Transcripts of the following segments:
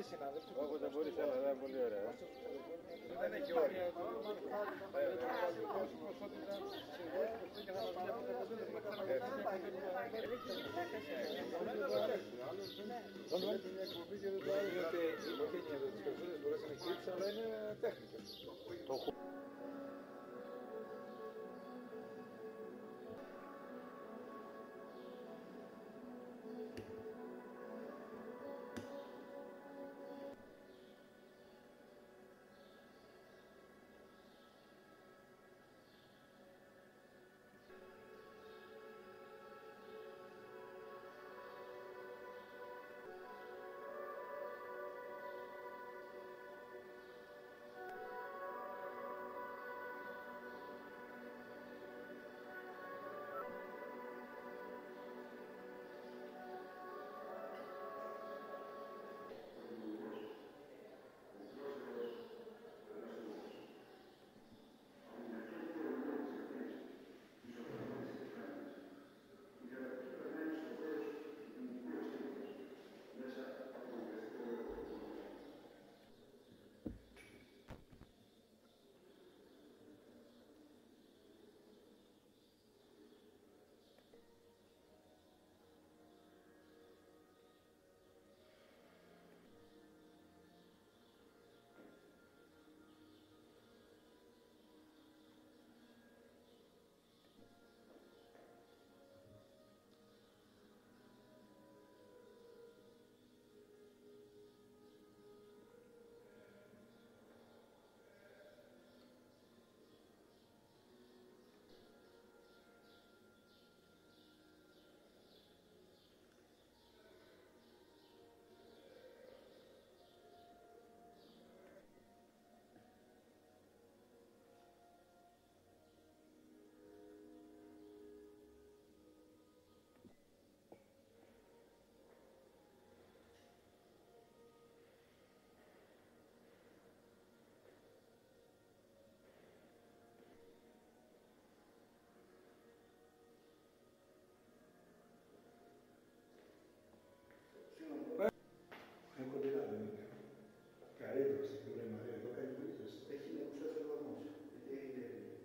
και συνάδελφοι. Όποτε μπορείς, αλλά δεν είναι πολύ ωραία. Δεν έχει όρια. Ποσότητα και θα μας πει από το αλλά είναι τέχνικα.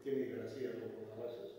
Και η υγρασία του θαλάσσιας.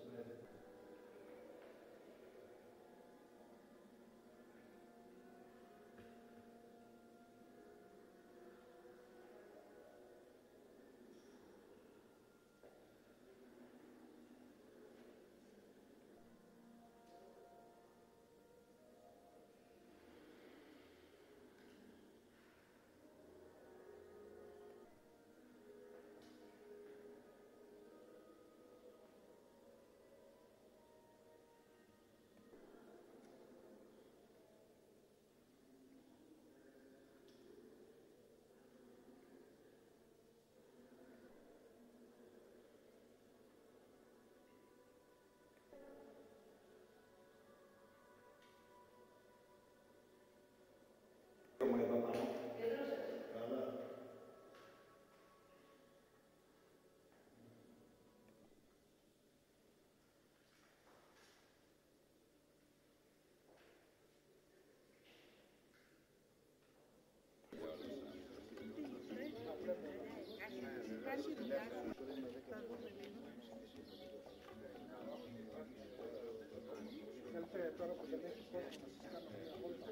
Θέλετε τώρα που δεν έχει κόσμο να σας κάνω μια βόλτα.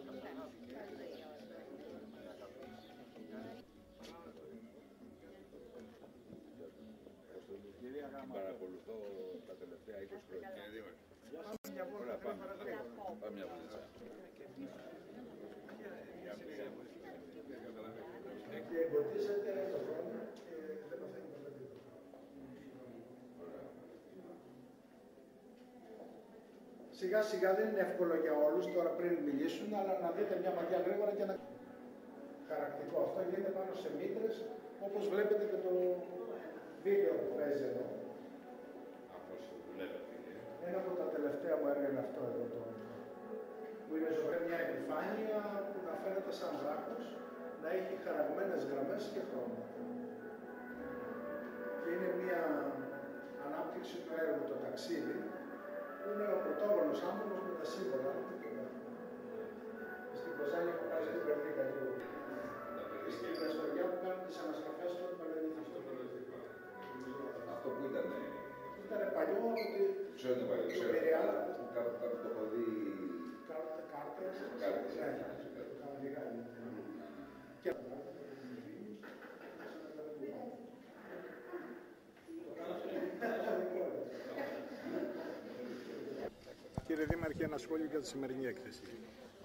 Παρακολουθώ τα τελευταία 20 χρόνια. Όλα πάμε. Πάμε μια βόλτα. Και εμποτίζεται το χρόνο και δεν παθαίνει ποτέ τίποτα. Σιγά σιγά δεν είναι εύκολο για όλους τώρα πριν μιλήσουν, αλλά να δείτε μια ματιά γρήγορα και να... Χαρακτικό αυτό γίνεται πάνω σε μήτρες, όπως βλέπετε και το βίντεο που παίζει εδώ. Ένα από τα τελευταία μου έργα είναι αυτό εδώ το... που είναι ζωγραφή μια επιφάνεια που να φαίνεται σαν δράκος, να έχει χαραγμένες γραμμές και χρώματα. Και είναι μια ανάπτυξη του έργου, το ταξίδι, που είναι ο πρωτόγονος άνθρωπος με τα σύμβολα. Στην Κοζάνη έχω πάει στην Περδίκα λίγο. στην Πρεστοριά που κάνουν τις ανασκαφές των Πανελλήνιων. Αυτό που ήταν. Ήταν παλιό ότι Ξέρω είναι παλιό. το Πειραιά. Κάπου το έχω δει. Κάρτες. Κάρτες. Κύριε Δήμαρχε, ένα σχόλιο για τη σημερινή έκθεση.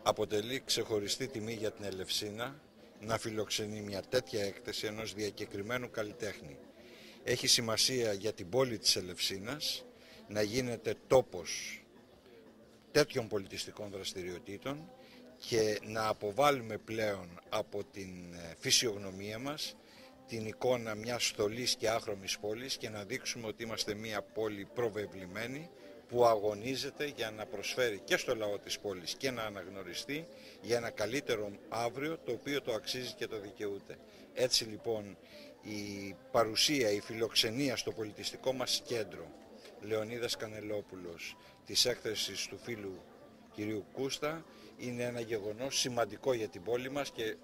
Αποτελεί ξεχωριστή τιμή για την Ελευσίνα να φιλοξενεί μια τέτοια έκθεση ενός διακεκριμένου καλλιτέχνη. Έχει σημασία για την πόλη της Ελευσίνας να γίνεται τόπος τέτοιων πολιτιστικών δραστηριοτήτων και να αποβάλουμε πλέον από την φυσιογνωμία μας την εικόνα μιας στολής και άχρωμης πόλης και να δείξουμε ότι είμαστε μια πόλη προβεβλημένη που αγωνίζεται για να προσφέρει και στο λαό της πόλης και να αναγνωριστεί για ένα καλύτερο αύριο το οποίο το αξίζει και το δικαιούται. Έτσι λοιπόν η παρουσία, η φιλοξενία στο πολιτιστικό μας κέντρο Λεωνίδας Κανελόπουλος της έκθεσης του φίλου κυρίου Κούστα είναι ένα γεγονός σημαντικό για την πόλη μας και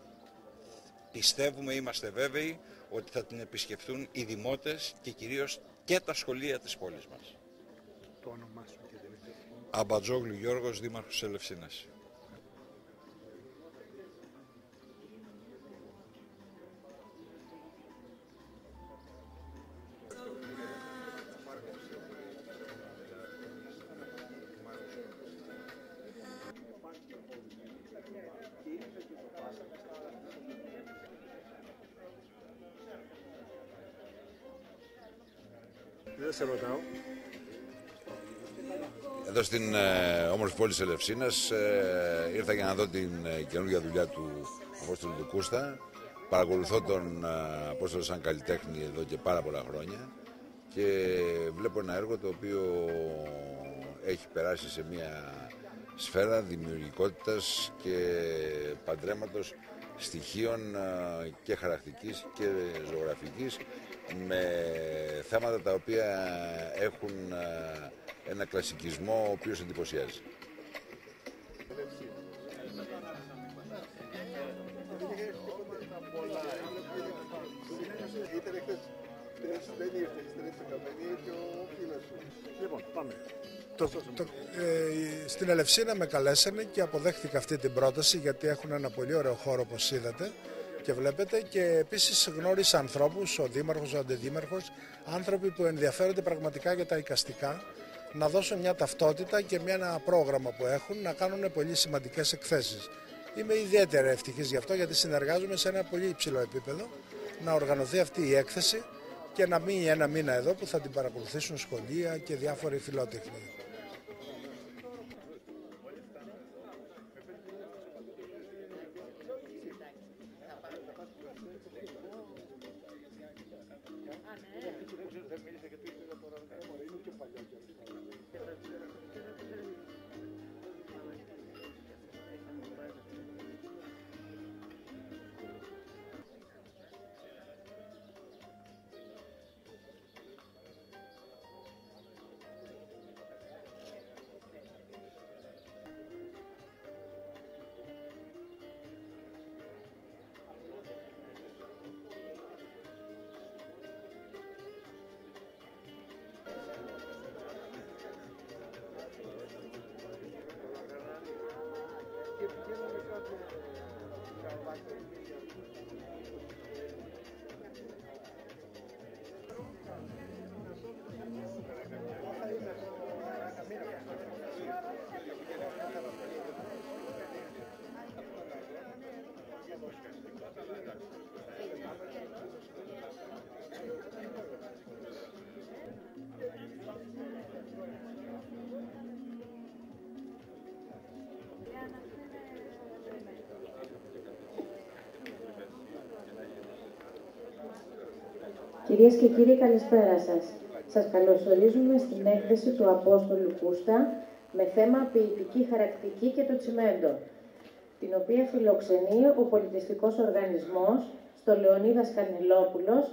πιστεύουμε, είμαστε βέβαιοι ότι θα την επισκεφθούν οι δημότες και κυρίως και τα σχολεία της πόλης μας. Το όνομά σου και την έκθεση. Αμπατζόγλου Γιώργος, Δήμαρχος της Ελευσίνας. Δεν σε ρωτάω. Εδώ στην όμορφη πόλη της Ελευσίνας ήρθα για να δω την καινούργια δουλειά του Απόστολου του Κούστα. Παρακολουθώ τον Απόστολο σαν καλλιτέχνη εδώ και πάρα πολλά χρόνια και βλέπω ένα έργο το οποίο έχει περάσει σε μια σφαίρα δημιουργικότητας και παντρέματος στοιχείων και χαρακτικής και ζωγραφικής με θέματα τα οποία έχουν ένα κλασικισμό ο οποίος εντυπωσιάζει. Λοιπόν, πάμε. Στην Ελευσίνα με καλέσανε και αποδέχτηκα αυτή την πρόταση γιατί έχουν ένα πολύ ωραίο χώρο όπως είδατε και βλέπετε και επίσης γνώρισα ανθρώπους, ο Δήμαρχος, ο Αντιδήμαρχος, άνθρωποι που ενδιαφέρονται πραγματικά για τα εικαστικά να δώσουν μια ταυτότητα και ένα πρόγραμμα που έχουν να κάνουν πολύ σημαντικές εκθέσεις. Είμαι ιδιαίτερα ευτυχής γι' αυτό γιατί συνεργάζομαι σε ένα πολύ υψηλό επίπεδο να οργανωθεί αυτή η έκθεση και να μείνει ένα μήνα εδώ που θα την παρακολουθήσουν σχολεία και διάφοροι φιλότεχνοι. Κυρίες και κύριοι, καλησπέρα σας. Σας καλωσορίζουμε στην έκθεση του Απόστολου Κούστα με θέμα ποιητική χαρακτική και το τσιμέντο, την οποία φιλοξενεί ο πολιτιστικός οργανισμός στο Λεωνίδας Κανελόπουλος.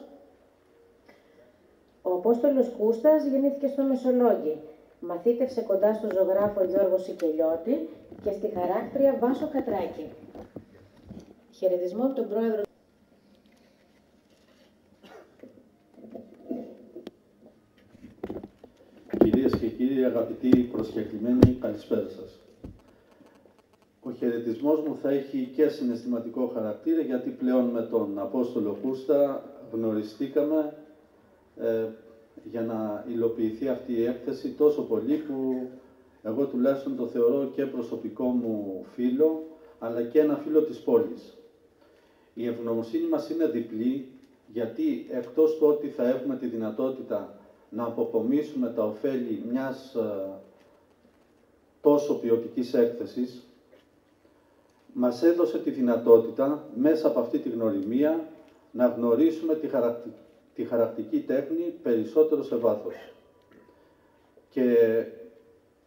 Ο Απόστολος Κούστας γεννήθηκε στο Μεσολόγγι. Μαθήτευσε κοντά στο ζωγράφο Γιώργο Σικελιώτη και στη χαράκτρια Βάσο Κατράκη. Χαιρετισμό από τον πρόεδρο κύριοι, αγαπητοί προσκεκλημένοι, καλησπέρα σας. Ο χαιρετισμός μου θα έχει και συναισθηματικό χαρακτήρα, γιατί πλέον με τον Απόστολο Κούστα γνωριστήκαμε για να υλοποιηθεί αυτή η έκθεση τόσο πολύ που εγώ τουλάχιστον το θεωρώ και προσωπικό μου φίλο, αλλά και ένα φίλο της πόλης. Η ευγνωμοσύνη μας είναι διπλή, γιατί εκτός του ότι θα έχουμε τη δυνατότητα να αποκομίσουμε τα ωφέλη μιας τόσο ποιοτικής έκθεσης, μας έδωσε τη δυνατότητα μέσα από αυτή τη γνωριμία να γνωρίσουμε τη χαρακτική τέχνη περισσότερο σε βάθος. Και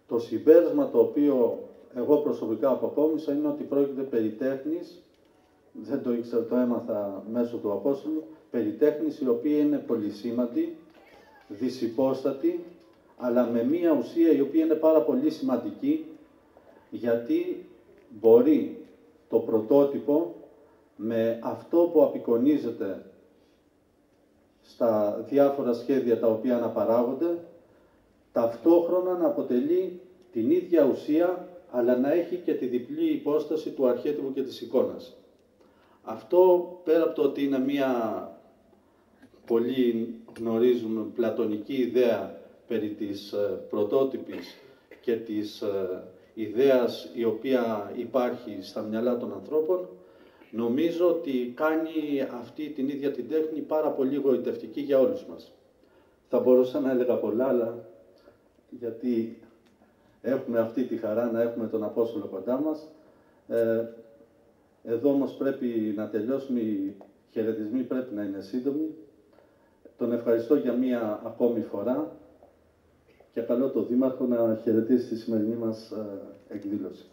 το συμπέρασμα το οποίο εγώ προσωπικά αποκόμισα είναι ότι πρόκειται περί τέχνης, δεν το ήξερα, το έμαθα μέσω του Απόστολου, περί τέχνης η οποία είναι πολυσήμαντη, δυσυπόστατη, αλλά με μία ουσία η οποία είναι πάρα πολύ σημαντική, γιατί μπορεί το πρωτότυπο με αυτό που απεικονίζεται στα διάφορα σχέδια τα οποία αναπαράγονται, ταυτόχρονα να αποτελεί την ίδια ουσία, αλλά να έχει και τη διπλή υπόσταση του αρχέτυπου και της εικόνας. Αυτό, πέρα από το ότι είναι μία πολύ γνωρίζουμε πλατωνική ιδέα περί της πρωτότυπης και της ιδέας η οποία υπάρχει στα μυαλά των ανθρώπων, νομίζω ότι κάνει αυτή την ίδια την τέχνη πάρα πολύ γοητευτική για όλους μας. Θα μπορούσα να έλεγα πολλά, αλλά γιατί έχουμε αυτή τη χαρά να έχουμε τον Απόστολο κοντά μας. Εδώ όμως πρέπει να τελειώσουμε, οι χαιρετισμοί πρέπει να είναι σύντομοι. Τον ευχαριστώ για μία ακόμη φορά και καλώ τον Δήμαρχο να χαιρετήσει τη σημερινή μας εκδήλωση.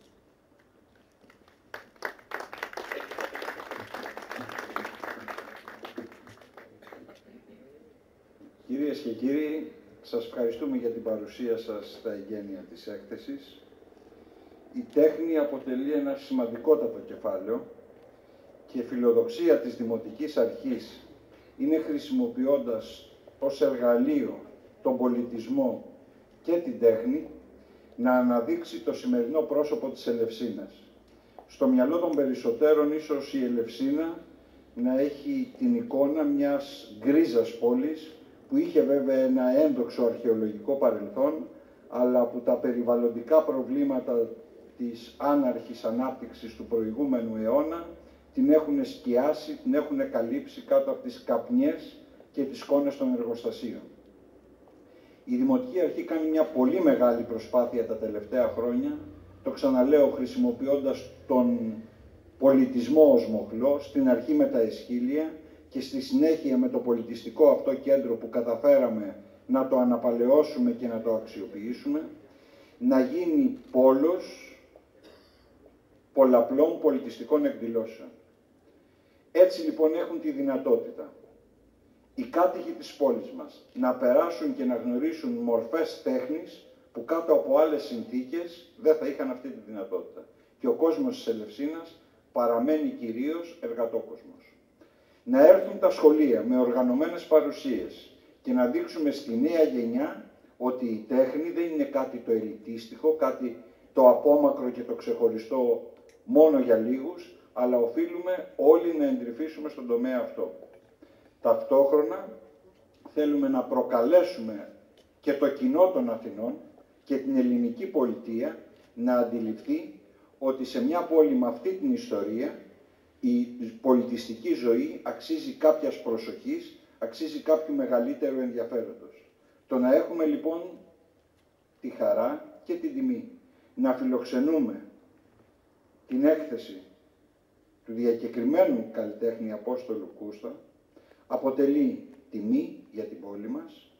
Κυρίες και κύριοι, σας ευχαριστούμε για την παρουσία σας στα εγγένεια της έκθεσης. Η τέχνη αποτελεί ένα σημαντικότατο κεφάλαιο και η φιλοδοξία της Δημοτικής Αρχής είναι, χρησιμοποιώντας ως εργαλείο τον πολιτισμό και την τέχνη, να αναδείξει το σημερινό πρόσωπο της Ελευσίνας. Στο μυαλό των περισσότερων ίσως η Ελευσίνα να έχει την εικόνα μιας γκρίζας πόλης, που είχε βέβαια ένα ένδοξο αρχαιολογικό παρελθόν, αλλά που τα περιβαλλοντικά προβλήματα της άναρχης ανάπτυξης του προηγούμενου αιώνα την έχουν σκιάσει, την έχουν καλύψει κάτω από τις καπνιές και τις σκόνες των εργοστασίων. Η Δημοτική Αρχή κάνει μια πολύ μεγάλη προσπάθεια τα τελευταία χρόνια, το ξαναλέω, χρησιμοποιώντας τον πολιτισμό ως μοχλό, στην αρχή με τα εσχήλια και στη συνέχεια με το πολιτιστικό αυτό κέντρο που καταφέραμε να το αναπαλαιώσουμε και να το αξιοποιήσουμε, να γίνει πόλος πολλαπλών πολιτιστικών εκδηλώσεων. Έτσι λοιπόν έχουν τη δυνατότητα οι κάτοικοι της πόλης μας να περάσουν και να γνωρίσουν μορφές τέχνης που κάτω από άλλες συνθήκες δεν θα είχαν αυτή τη δυνατότητα. Και ο κόσμος της Ελευσίνας παραμένει κυρίως εργατόκοσμος. Να έρθουν τα σχολεία με οργανωμένες παρουσίες και να δείξουμε στη νέα γενιά ότι η τέχνη δεν είναι κάτι το ελιτίστικο, κάτι το απόμακρο και το ξεχωριστό μόνο για λίγους, αλλά οφείλουμε όλοι να εντρυφήσουμε στον τομέα αυτό. Ταυτόχρονα θέλουμε να προκαλέσουμε και το κοινό των Αθηνών και την ελληνική πολιτεία να αντιληφθεί ότι σε μια πόλη με αυτή την ιστορία η πολιτιστική ζωή αξίζει κάποιας προσοχής, αξίζει κάποιου μεγαλύτερου ενδιαφέροντος. Το να έχουμε λοιπόν τη χαρά και την τιμή να φιλοξενούμε την έκθεση του διακεκριμένου καλλιτέχνη Απόστολου Κούστα αποτελεί τιμή για την πόλη μας,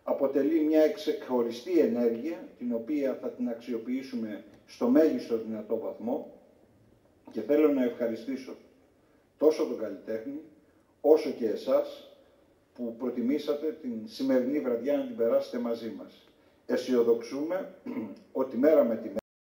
αποτελεί μια ξεχωριστή ενέργεια την οποία θα την αξιοποιήσουμε στο μέγιστο δυνατό βαθμό και θέλω να ευχαριστήσω τόσο τον καλλιτέχνη όσο και εσάς που προτιμήσατε την σημερινή βραδιά να την περάσετε μαζί μας. Αισιοδοξούμε ότι μέρα με τη μέρα